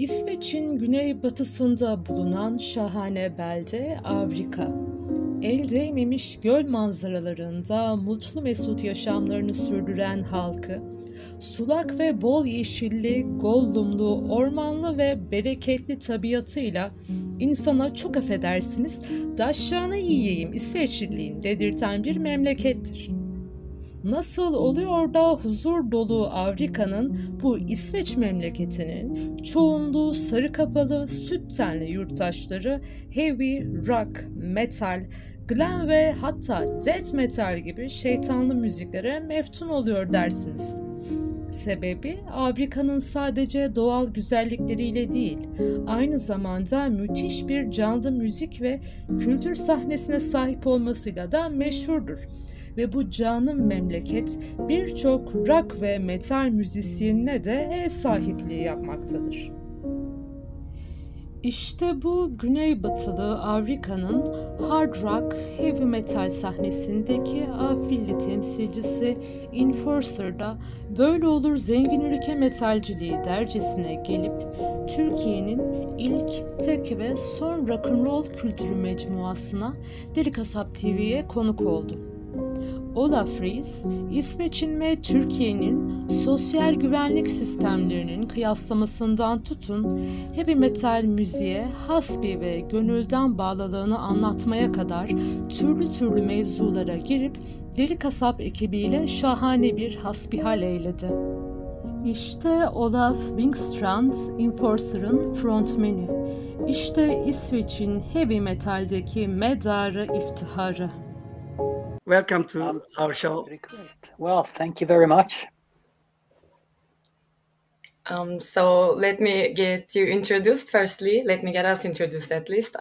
İsveç'in güneybatısında bulunan şahane belde Arvika, el değmemiş göl manzaralarında mutlu mesut yaşamlarını sürdüren halkı, sulak ve bol yeşilli, gollumlu, ormanlı ve bereketli tabiatıyla insana çok affedersiniz, daşşağını yiyeyim İsveçliliğin dedirten bir memlekettir. Nasıl oluyor da huzur dolu Arvika'nın bu İsveç memleketinin çoğunluğu sarı kapalı süt tenli yurttaşları heavy, rock, metal, glam ve hatta death metal gibi şeytanlı müziklere meftun oluyor dersiniz. Sebebi Arvika'nın sadece doğal güzellikleriyle değil, aynı zamanda müthiş bir canlı müzik ve kültür sahnesine sahip olmasıyla da meşhurdur. Ve bu canım memleket birçok rock ve metal müzisyenine de ev sahipliği yapmaktadır. İşte bu güneybatılı Arvika'nın hard rock, heavy metal sahnesindeki afili temsilcisi Enforcer'da böyle olur zengin ülke metalciliği dercesine gelip Türkiye'nin ilk, tek ve son rock'n'roll kültürü mecmuasına DeliKasap TV'ye konuk oldu. Olof Wikstrand, İsveç'in ve Türkiye'nin sosyal güvenlik sistemlerinin kıyaslamasından tutun, heavy metal müziğe hasbi ve gönülden bağlılığını anlatmaya kadar türlü türlü mevzulara girip DeliKasap ekibiyle şahane bir hasbihal eyledi. İşte Olof Wikstrand, Enforcer'ın frontmeni. İşte İsveç'in heavy metaldeki medarı iftiharı. Welcome to our show. Great. Well, thank you very much. So let me get you introduced firstly. Let me get us introduced at least.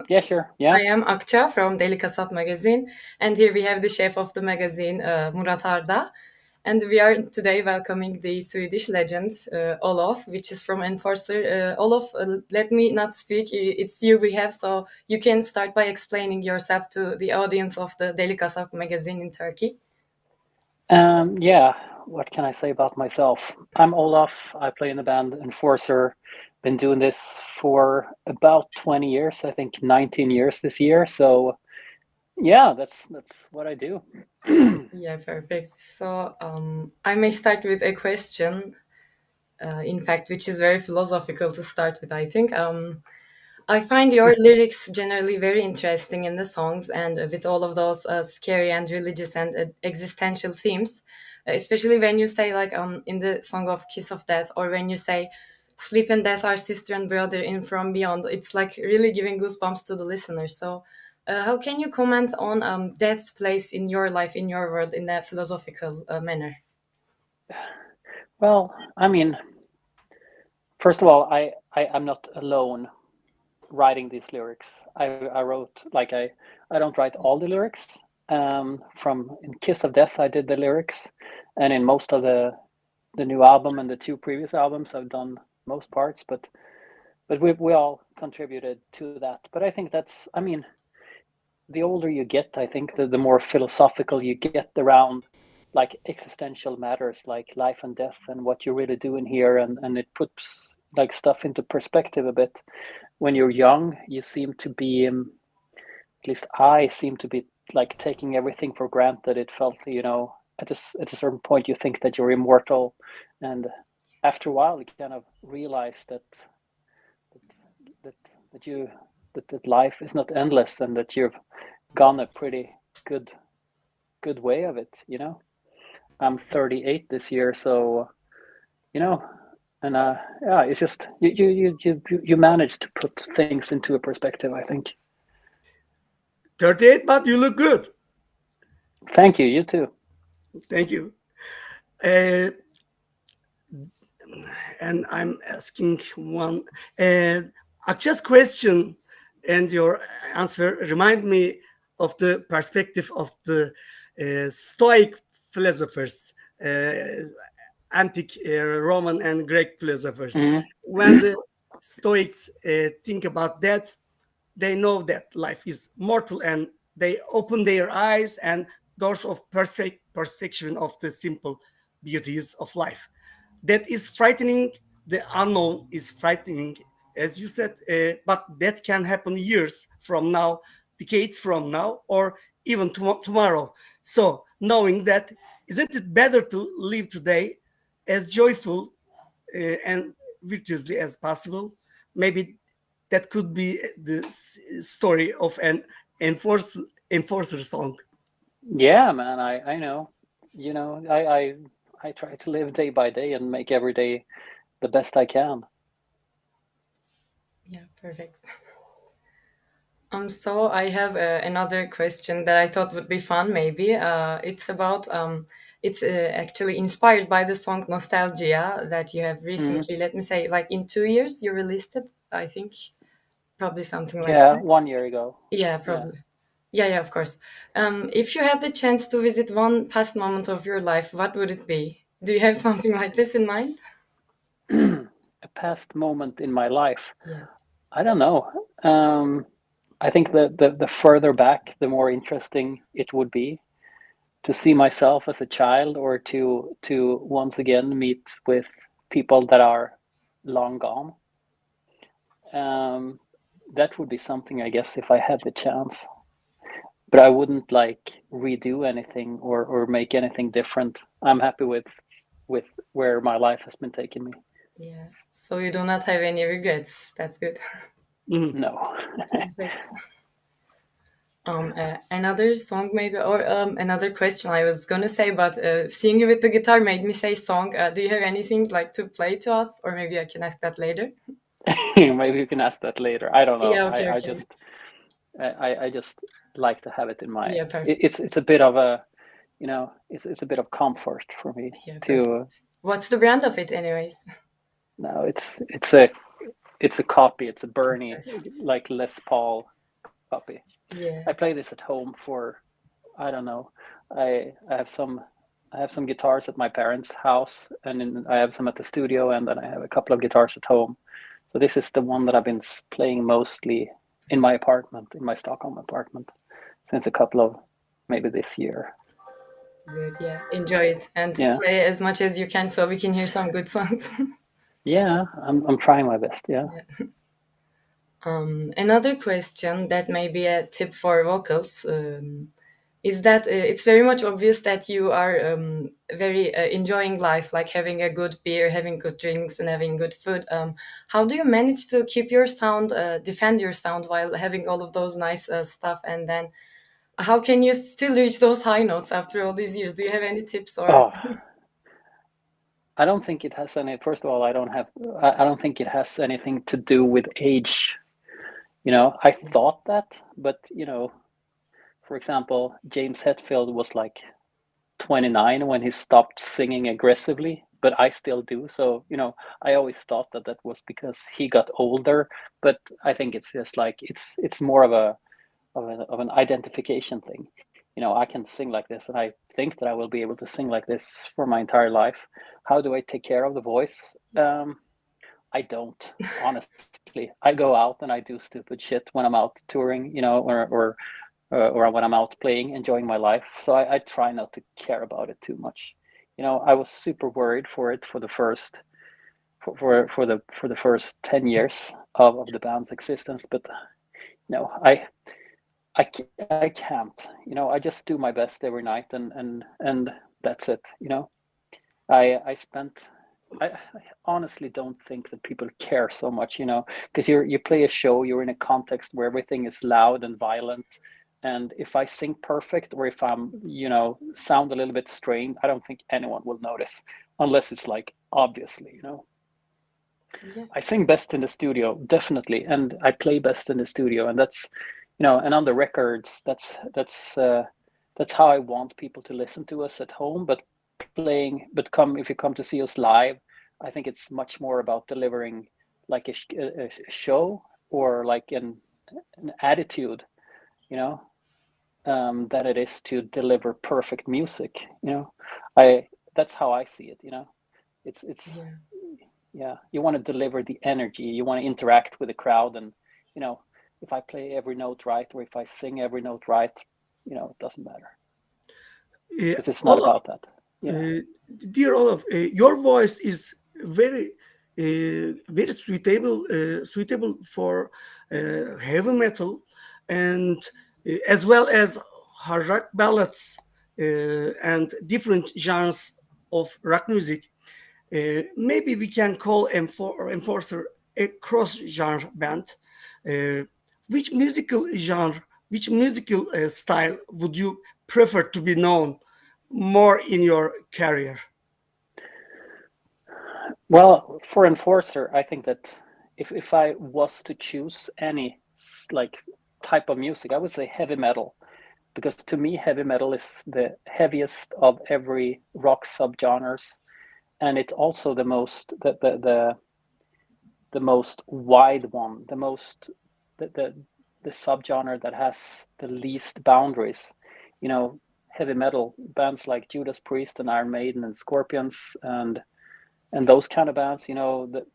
Yeah, sure. Yeah. I am Akça from DeliKasap magazine, and here we have the chef of the magazine, Murat Arda. And we are today welcoming the Swedish legend, Olof, which is from Enforcer. Olof, let me not speak. It's you we have, so you can start by explaining yourself to the audience of the DeliKasap magazine in Turkey. Yeah, what can I say about myself? I'm Olof. I play in the band Enforcer. Been doing this for about 20 years, I think 19 years this year. So yeah, that's what I do. Yeah, perfect. So I may start with a question, in fact, which is very philosophical to start with, I think. I find your lyrics generally very interesting in the songs, and with all of those scary and religious and existential themes, especially when you say, like, in the song of Kiss of Death, or when you say sleep and death are sister and brother in from beyond, it's like really giving goosebumps to the listener. So how can you comment on death's place in your life, in your world, in a philosophical manner? Well, I mean, first of all, I'm not alone writing these lyrics. I wrote, like, I don't write all the lyrics. From in Kiss of Death, I did the lyrics, and in most of the new album and the two previous albums, I've done most parts. But we all contributed to that. But I think that's, I mean, the older you get, I think the more philosophical you get around, like, existential matters like life and death and what you're really doing here, and it puts, like, stuff into perspective a bit. When you're young, you seem to be, at least I seem to be, like, taking everything for granted. It felt, you know, at a certain point you think that you're immortal, and after a while you kind of realize that life is not endless, and that you've gone a pretty good way of it, you know. I'm 38 this year, so, you know, and yeah, it's just you manage to put things into a perspective, I think. 38, but you look good. Thank you. You too. Thank you. And I'm asking one Akça's question, and your answer remind me of the perspective of the Stoic philosophers, antique Roman and Greek philosophers. Mm-hmm. When the Stoics think about that, they know that life is mortal, and they open their eyes and doors of perception of the simple beauties of life. That is frightening the unknown is frightening, as you said, but that can happen years from now, decades from now, or even tomorrow. So knowing that, isn't it better to live today as joyful and virtuously as possible? Maybe that could be the story of an enforcer song. Yeah, man, I know. You know, I try to live day by day and make every day the best I can. Yeah, perfect. So I have another question that I thought would be fun. Maybe it's about it's actually inspired by the song Nostalgia that you have recently. Let me say, like in 2 years, you released it. I think probably something like Yeah, that. 1 year ago. Yeah, probably. Yeah, of course. If you had the chance to visit one past moment of your life, what would it be? Do you have something like this in mind? A past moment in my life. Yeah. I don't know. I think the further back, the more interesting it would be to see myself as a child, or to once again meet with people that are long gone. That would be something, I guess, if I had the chance. But I wouldn't like redo anything or make anything different. I'm happy with where my life has been taking me. Yeah. So you do not have any regrets. That's good. No. Perfect. Another song maybe, or another question I was gonna say, but seeing you with the guitar made me say song. Do you have anything like to play to us, or maybe I can ask that later? Maybe you can ask that later. I don't know. Yeah, okay, I okay. just I just like to have it in my. Yeah, perfect. It's a bit of a, you know, it's a bit of comfort for me Yeah, to. perfect. What's the brand of it, anyways? No, it's a copy. It's a Bernie, like Les Paul copy. Yeah. I play this at home for, I don't know. I have some guitars at my parents' house, and I have some at the studio, and then I have a couple of guitars at home. So this is the one that I've been playing mostly in my apartment, in my Stockholm apartment, since a couple of, maybe this year. Good, yeah. Enjoy it and Yeah. play as much as you can so we can hear some good songs. Yeah, I'm trying my best. Yeah. Another question that may be a tip for vocals is that it's very much obvious that you are very enjoying life, like having a good beer, having good drinks, and having good food. How do you manage to keep your sound, defend your sound while having all of those nice stuff? And then how can you still reach those high notes after all these years? Do you have any tips or? Oh, I don't think it has any. First of all, I don't think it has anything to do with age. You know, I thought that, but you know, for example, James Hetfield was like 29 when he stopped singing aggressively, but I still do. So, you know, I always thought that was because he got older, but I think it's just like it's more of an identification thing. You know, I can sing like this, and I think that I will be able to sing like this for my entire life. How do I take care of the voice? I don't, honestly. I go out and I do stupid shit when I'm out touring, you know, or when I'm out playing, enjoying my life. So I try not to care about it too much. You know, I was super worried for it for the first for the first 10 years of the band's existence, but no, I can't. You know, I just do my best every night, and that's it. You know, I honestly don't think that people care so much, you know, because you play a show, you're in a context where everything is loud and violent, and if I sing perfect or if I'm, you know, sound a little bit strained, I don't think anyone will notice unless it's like obviously, you know. Yeah. I sing best in the studio, definitely, and I play best in the studio, and that's, you know, and on the records, that's how I want people to listen to us at home, but if you come to see us live, I think it's much more about delivering like a show or like an attitude, you know, that it is to deliver perfect music. You know, that's how I see it. You know, it's yeah. You want to deliver the energy. You want to interact with the crowd, and you know, if I play every note right or if I sing every note right, you know, it doesn't matter. Because it's not about that. Yeah. Dear Olof, your voice is very very suitable for heavy metal, and as well as hard rock ballads and different genres of rock music. Maybe we can call Enforcer a cross-genre band. Which musical genre, which musical style would you prefer to be known more in your career? Well, for Enforcer, I think that if I was to choose any like type of music, I would say heavy metal, because to me heavy metal is the heaviest of every rock subgenres, and it's also the most the most wide one, the subgenre that has the least boundaries. You know, heavy metal bands like Judas Priest and Iron Maiden and Scorpions and those kind of bands, you know, that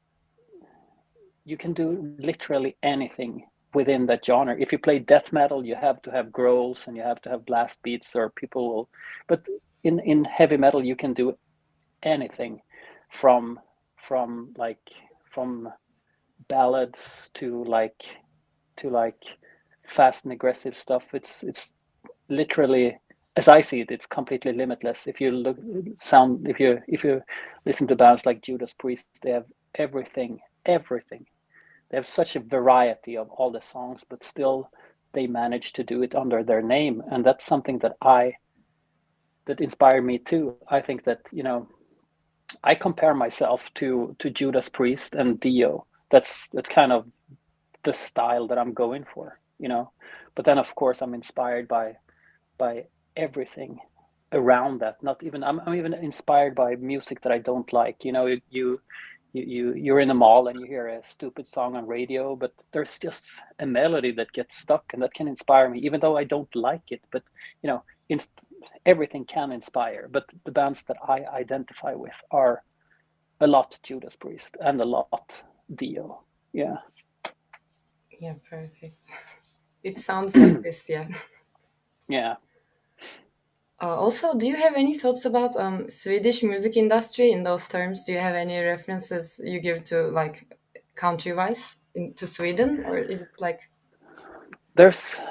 you can do literally anything within that genre. If you play death metal, you have to have growls and you have to have blast beats, or people will. But in heavy metal, you can do anything from ballads to fast and aggressive stuff. It's literally, as I see it, it's completely limitless. If you listen to bands like Judas Priest, they have everything. They have such a variety of all the songs, but still they manage to do it under their name, and that's something that inspired me too. I think that, you know, I compare myself to Judas Priest and Dio. That's kind of the style that I'm going for, you know. But then of course I'm inspired by everything around that. I'm even inspired by music that I don't like. You know, you're in a mall and you hear a stupid song on radio, but there's just a melody that gets stuck and that can inspire me, even though I don't like it. But you know, everything can inspire. But the bands that I identify with are a lot Judas Priest and a lot Dio. Yeah. Yeah, perfect. It sounds like this, yeah. Yeah. Also, do you have any thoughts about Swedish music industry in those terms? Do you have any references you give to, like, country-wise to Sweden, or is it like? There is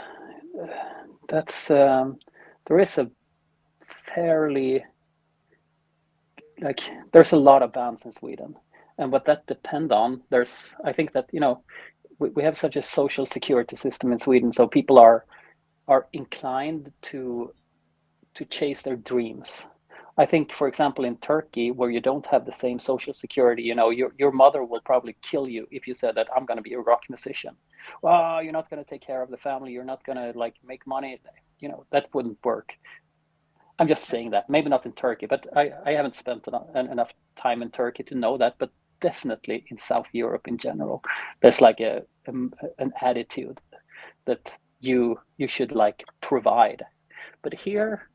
a fairly, like, there's a lot of bands in Sweden, and what that depend on, I think that, you know, we have such a social security system in Sweden, so people are inclined to chase their dreams. I think, for example, in Turkey, where you don't have the same social security, you know, your mother will probably kill you if you said that I'm going to be a rock musician. Well, you're not going to take care of the family. You're not going to, like, make money. You know, that wouldn't work. I'm just saying that. Maybe not in Turkey, but I haven't spent enough time in Turkey to know that. But definitely in South Europe in general, there's like an attitude that you should, like, provide. But here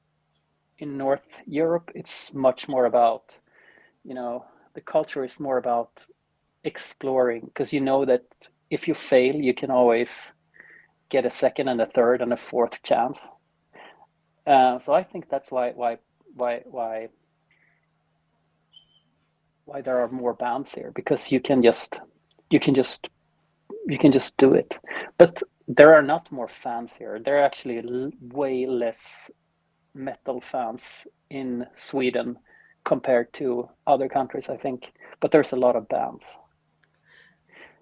in North Europe, it's much more about, you know, the culture is more about exploring, because you know that if you fail, you can always get a second and a third and a fourth chance. So I think that's why there are more bands here, because you can just do it. But there are not more fans here. There are actually way less metal fans in Sweden compared to other countries, I think. But there's a lot of bands.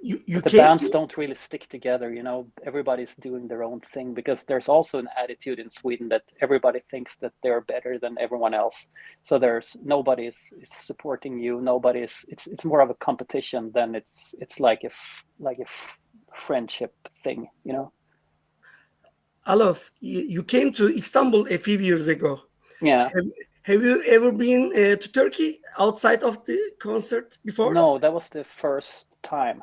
The bands don't really stick together, you know. Everybody's doing their own thing, because there's also an attitude in Sweden that everybody thinks that they're better than everyone else. So nobody is supporting you. It's more of a competition than it's like a friendship thing, you know. Olof, you came to Istanbul a few years ago. Yeah. Have you ever been to Turkey outside of the concert before? No, that was the first time.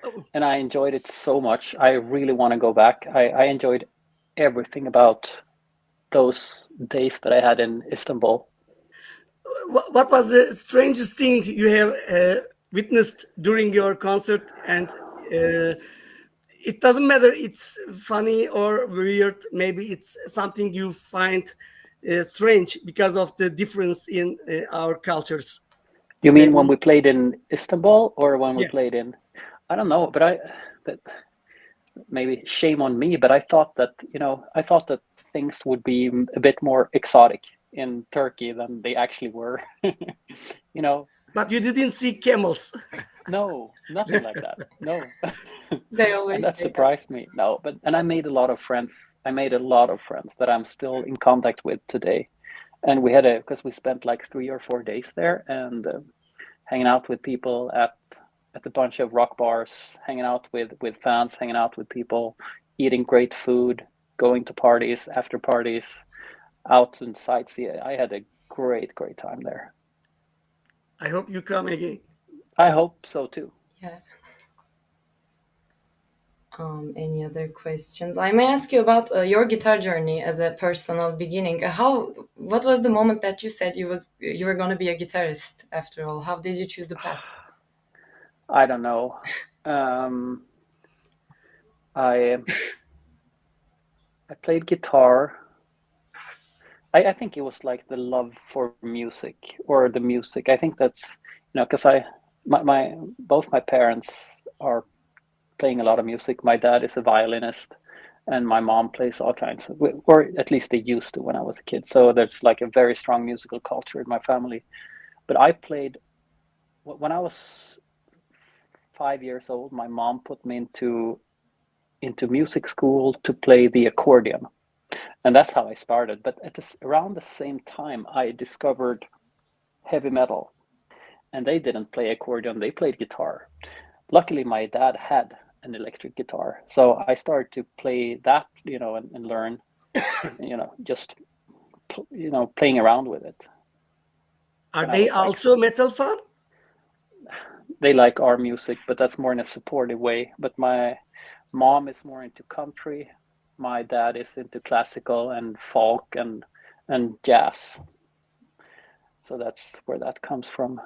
Oh. And I enjoyed it so much. I really want to go back. I enjoyed everything about those days that I had in Istanbul. What was the strangest thing you have witnessed during your concert? And it doesn't matter, it's funny or weird. Maybe it's something you find strange because of the difference in our cultures. You mean when we played in Istanbul or when we Yeah. played in? I don't know, but maybe shame on me, but I thought that things would be a bit more exotic in Turkey than they actually were. But you didn't see camels. No, nothing like that. No. They always And that say surprised me. No, and I made a lot of friends. I made a lot of friends that I'm still in contact with today. And we had because we spent like 3 or 4 days there and hanging out with people at a bunch of rock bars, hanging out with fans, hanging out with people, eating great food, going to parties, after parties, out and sightsee. I had a great time there. I hope you come again. I hope so too. Yeah. Any other questions? I may ask you about your guitar journey as a personal beginning. What was the moment that you said you were going to be a guitarist after all? How did you choose the path? I don't know. I played guitar. I think it was like the love for music or the music. I think that's because both my parents are playing a lot of music. My dad is a violinist, and my mom plays all kinds of, or at least they used to when I was a kid. So there's like a very strong musical culture in my family. But I played when I was 5 years old. My mom put me into music school to play the accordion, and that's how I started. But around the same time, I discovered heavy metal, and they didn't play accordion; they played guitar. Luckily, my dad had an electric guitar, so I started to play that, and learn, just playing around with it. Are they also metal fan? They like our music, but that's more in a supportive way. But my mom is more into country. My dad is into classical and folk and jazz. So that's where that comes from.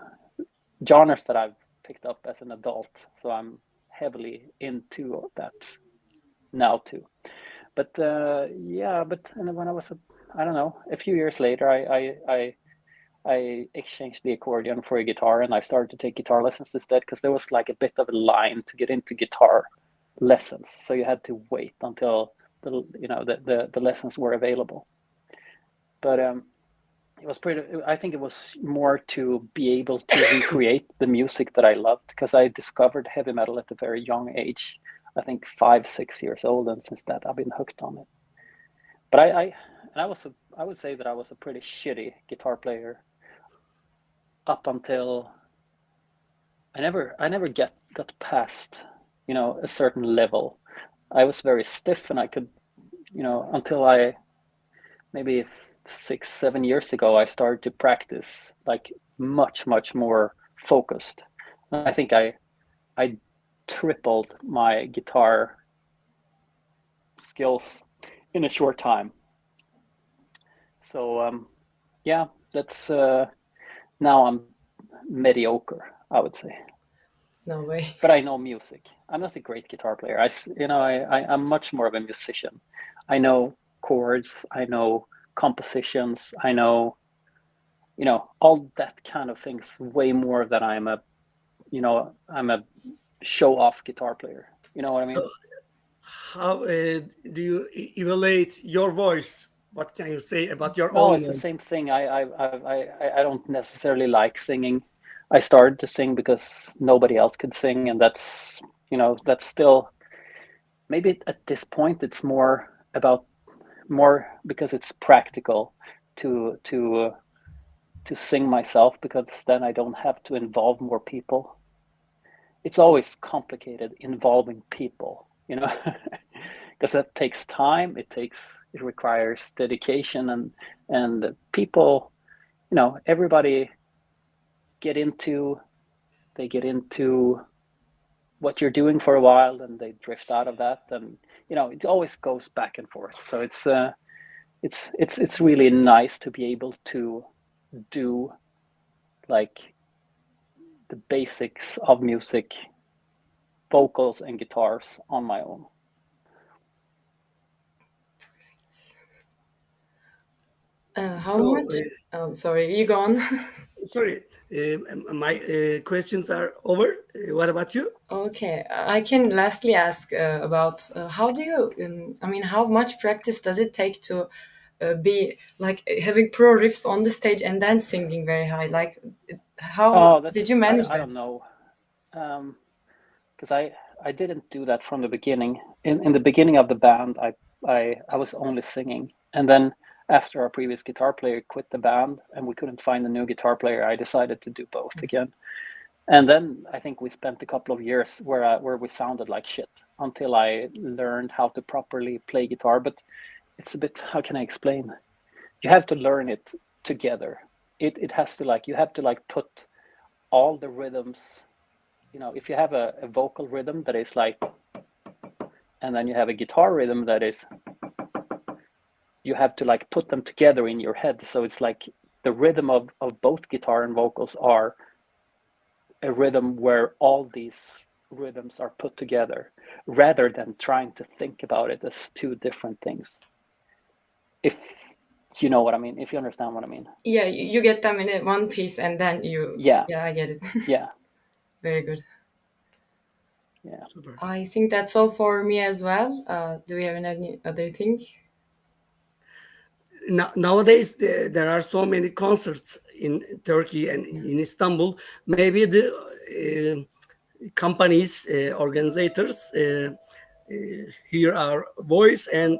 Genres that I've picked up as an adult. So I'm heavily into that now too. But and when I was a few years later, I exchanged the accordion for a guitar, and I started to take guitar lessons instead, because there was like a bit of a line to get into guitar lessons. So you had to wait until the lessons were available. But it was I think it was more to be able to recreate the music that I loved, because I discovered heavy metal at a very young age. I think 5-6 years old, and since that I've been hooked on it. But I would say that I was a pretty shitty guitar player up until I never got past a certain level. I was very stiff, and I could until I maybe 6-7 years ago, I started to practice like much more focused. I think I tripled my guitar skills in a short time. So that's now I'm mediocre, I would say. No way. But I know music. I'm not a great guitar player. I'm much more of a musician. I know chords, I know compositions, I know all that kind of things way more than I'm a show-off guitar player. You know what I mean? So how do you evaluate your voice? What can you say about your own? It's the same thing. I don't necessarily like singing. I started to sing because nobody else could sing, and that's still, maybe at this point it's more because it's practical to sing myself, because then I don't have to involve more people. It's always complicated involving people, because that takes time. It requires dedication, and people, everybody get into what you're doing for a while, and they drift out of that, and it always goes back and forth. So it's really nice to be able to do like the basics of music, vocals and guitars on my own. How much? Sorry, you go on. Sorry, my questions are over. What about you? Okay, I can lastly ask about how do you, I mean, how much practice does it take to be like having pro riffs on the stage and then singing very high? Like, how did you manage that? I don't know, because I didn't do that from the beginning. In the beginning of the band, I was only singing, and then after our previous guitar player quit the band and we couldn't find a new guitar player, I decided to do both again. And then I think we spent a couple of years where we sounded like shit until I learned how to properly play guitar. But it's a bit, how can I explain? You have to learn it together. It has to you have to put all the rhythms, if you have a vocal rhythm that is like, and then you have a guitar rhythm that is, you have to put them together in your head. So it's like the rhythm of both guitar and vocals are a rhythm where all these rhythms are put together, rather than trying to think about it as two different things. If you know what I mean, if you understand what I mean. Yeah, you get them in one piece and then you... Yeah, I get it. Yeah. Very good. Yeah. Super. I think that's all for me as well. Do we have any other thing? Nowadays, there are so many concerts in Turkey and in Istanbul. Maybe the companies, organizers hear our voice, and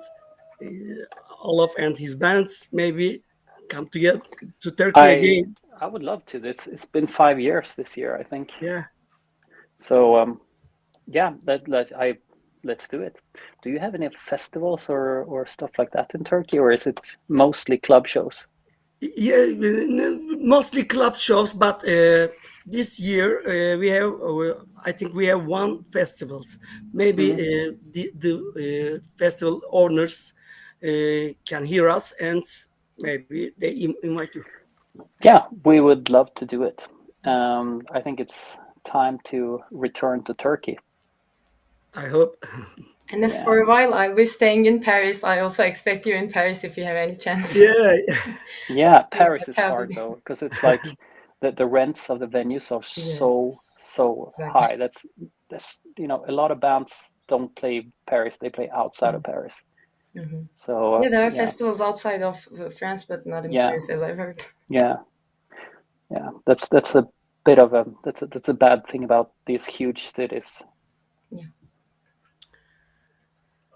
Olof and his bands maybe come together to Turkey again. I would love to. It's been 5 years this year, I think. Yeah. So yeah, let's do it. Do you have any festivals or stuff like that in Turkey, or is it mostly club shows? Yeah, mostly club shows, but this year we have, I think we have one festivals. Maybe the festival owners can hear us, and maybe they invite you. Yeah, we would love to do it. I think it's time to return to Turkey. I hope. And as for a while, I'll be staying in Paris. I also expect you in Paris if you have any chance. Yeah. Yeah, Paris is hard though, because it's like the rents of the venues are so Exactly. high. That's a lot of bands don't play Paris; they play outside of Paris. Mm-hmm. So there are festivals outside of France, but not in Paris, as I've heard. Yeah. That's a bit of that's a bad thing about these huge cities. Yeah.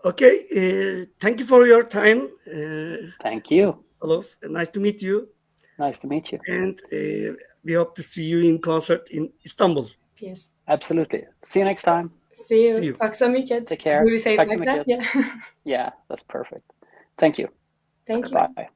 Okay. Thank you for your time. Thank you. Olof. Nice to meet you. Nice to meet you. And we hope to see you in concert in Istanbul. Yes. Absolutely. See you next time. See you. Tack så mycket. Take care. Do we say it like that? Yeah. Yeah, that's perfect. Thank you. Thank you. Bye.